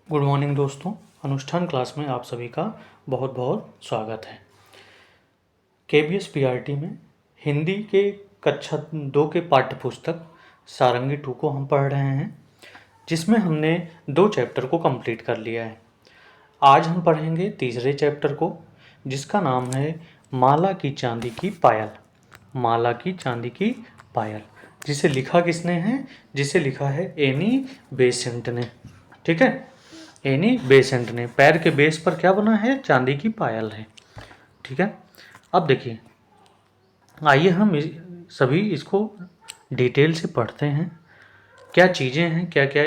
Good morning दोस्तों, अनुष्ठान class में आप सभी का बहुत बहुत स्वागत है। KBS PRT में हिंदी के कक्षा 2 के पाठ्य पुस्तक सारंगी 2 को हम पढ़ रहे हैं, जिसमें हमने 2 चैप्टर को कंप्लीट कर लिया है। आज हम पढ़ेंगे तीसरे चैप्टर को, जिसका नाम है माला की चांदी की पायल। माला की चांदी की पायल, जिसे लिखा किसने है? जिसे लिखा है एनी बेसेंट ने। ठीक है, एनी बेसेंट ने। पैर के बेस पर क्या बना है? चांदी की पायल है। ठीक है, अब देखिए, आइए हम सभी इसको डिटेल से पढ़ते हैं। क्या चीज़ें हैं, क्या क्या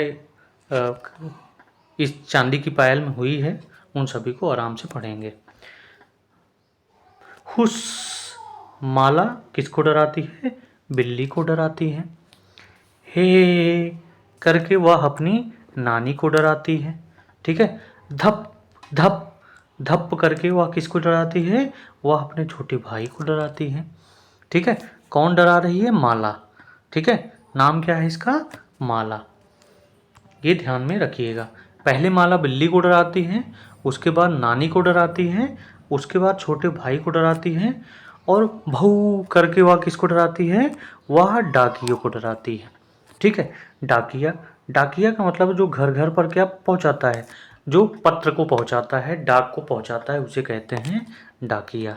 इस चांदी की पायल में हुई है, उन सभी को आराम से पढ़ेंगे। हुस, माला किसको डराती है? बिल्ली को डराती है। हे करके वह अपनी नानी को डराती है। ठीक है, धप धप धप करके वह किसको डराती है? वह अपने छोटे भाई को डराती है। ठीक है, कौन डरा रही है? माला। ठीक है, नाम क्या है इसका? माला। ये ध्यान में रखिएगा। पहले माला बिल्ली को डराती है, उसके बाद नानी को डराती है, उसके बाद छोटे भाई को डराती है, और भऊ करके वह किसको डराती है? वह डाकियों को डराती है। ठीक है, डाकिया। डाकिया का मतलब जो घर घर पर क्या पहुंचाता है, जो पत्र को पहुंचाता है, डाक को पहुंचाता है, उसे कहते हैं डाकिया।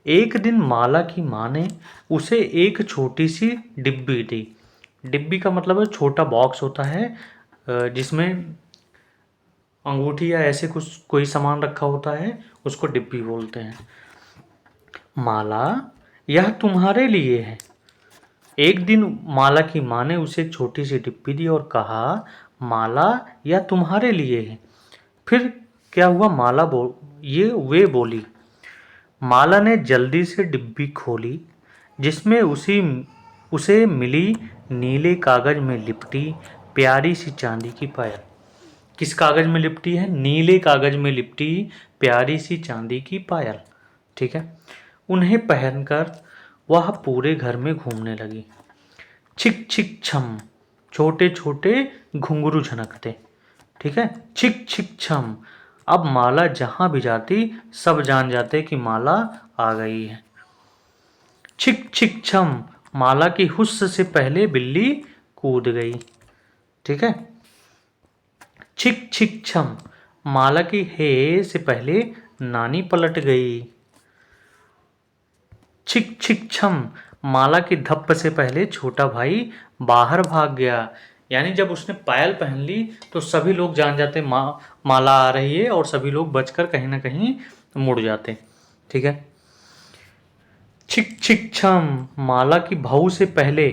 एक दिन माला की माँ ने उसे एक छोटी सी डिब्बी दी। डिब्बी का मतलब है छोटा बॉक्स होता है, जिसमें अंगूठी या ऐसे कुछ कोई सामान रखा होता है, उसको डिब्बी बोलते हैं। माला, यह तुम्हारे लिए है। एक दिन माला की माँ ने उसे एक छोटी सी डिब्बी दी और कहा, माला यह तुम्हारे लिए है। फिर क्या हुआ? वे बोली। माला ने जल्दी से डिब्बी खोली, जिसमें उसे मिली नीले कागज में लिपटी प्यारी सी चांदी की पायल। किस कागज में लिपटी है? नीले कागज में लिपटी प्यारी सी चांदी की पायल। ठीक है, उन्हें पहनकर वह पूरे घर में घूमने लगी। छिक छिक छम, छोटे छोटे घुंघरू झनकते। ठीक है, छिक छिक छम। अब माला जहां भी जाती सब जान जाते कि माला आ गई है। छिक छिक छम, माला की हुस्स से पहले बिल्ली कूद गई। ठीक है, छिक छिक छम, माला की हे से पहले नानी पलट गई। छिक छिक छम, माला की धप्प से पहले छोटा भाई बाहर भाग गया। यानी जब उसने पायल पहन ली तो सभी लोग जान जाते माला आ रही है, और सभी लोग बचकर कहीं ना कहीं मुड़ जाते। ठीक है, छिक छिक छम, माला की भाऊ से पहले,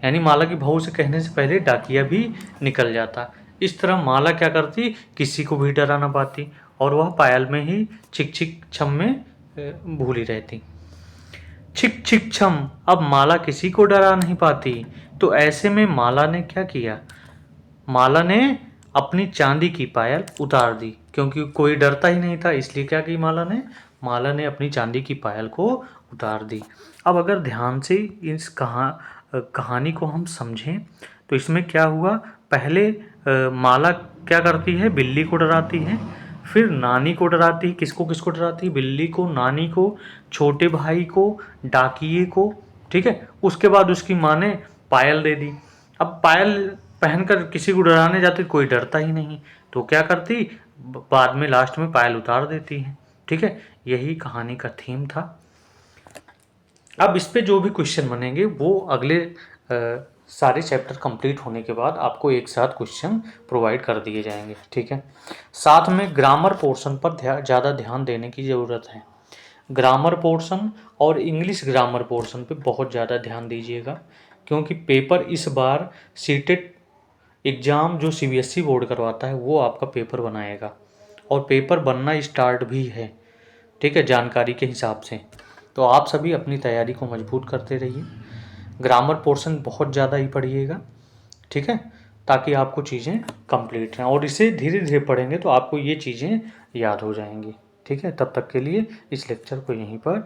यानी माला की भाऊ से कहने से पहले डाकिया भी निकल जाता। इस तरह माला क्या करती? किसी को भी डरा ना पाती, और वह पायल में ही छिक छिक छम में भूली रहती। छिक छिक छम, अब माला किसी को डरा नहीं पाती। तो ऐसे में माला ने क्या किया? माला ने अपनी चांदी की पायल उतार दी, क्योंकि कोई डरता ही नहीं था, इसलिए क्या की माला ने अपनी चांदी की पायल को उतार दी। अब अगर ध्यान से इस कहानी को हम समझें तो इसमें क्या हुआ? पहले माला क्या करती है? बिल्ली को डराती है, फिर नानी को डराती है। किसको किसको डराती है? बिल्ली को, नानी को, छोटे भाई को, डाकिए को। ठीक है, उसके बाद उसकी माँ ने पायल दे दी। अब पायल पहनकर किसी को डराने जाती, कोई डरता ही नहीं, तो क्या करती? बाद में लास्ट में पायल उतार देती है। ठीक है, यही कहानी का थीम था। अब इस पे जो भी क्वेश्चन बनेंगे वो अगले सारे चैप्टर कंप्लीट होने के बाद आपको एक साथ क्वेश्चन प्रोवाइड कर दिए जाएंगे। ठीक है, साथ में ग्रामर पोर्शन पर ज़्यादा ध्यान देने की ज़रूरत है। ग्रामर पोर्शन और इंग्लिश ग्रामर पोर्शन पे बहुत ज़्यादा ध्यान दीजिएगा, क्योंकि पेपर इस बार सीटेट एग्ज़ाम जो CBSE बोर्ड करवाता है वो आपका पेपर बनाएगा, और पेपर बनना स्टार्ट भी है। ठीक है, जानकारी के हिसाब से। तो आप सभी अपनी तैयारी को मजबूत करते रहिए। ग्रामर पोर्शन बहुत ज़्यादा ही पढ़िएगा। ठीक है, ताकि आपको चीज़ें कंप्लीट रहें, और इसे धीरे धीरे पढ़ेंगे तो आपको ये चीज़ें याद हो जाएंगी। ठीक है, तब तक के लिए इस लेक्चर को यहीं पर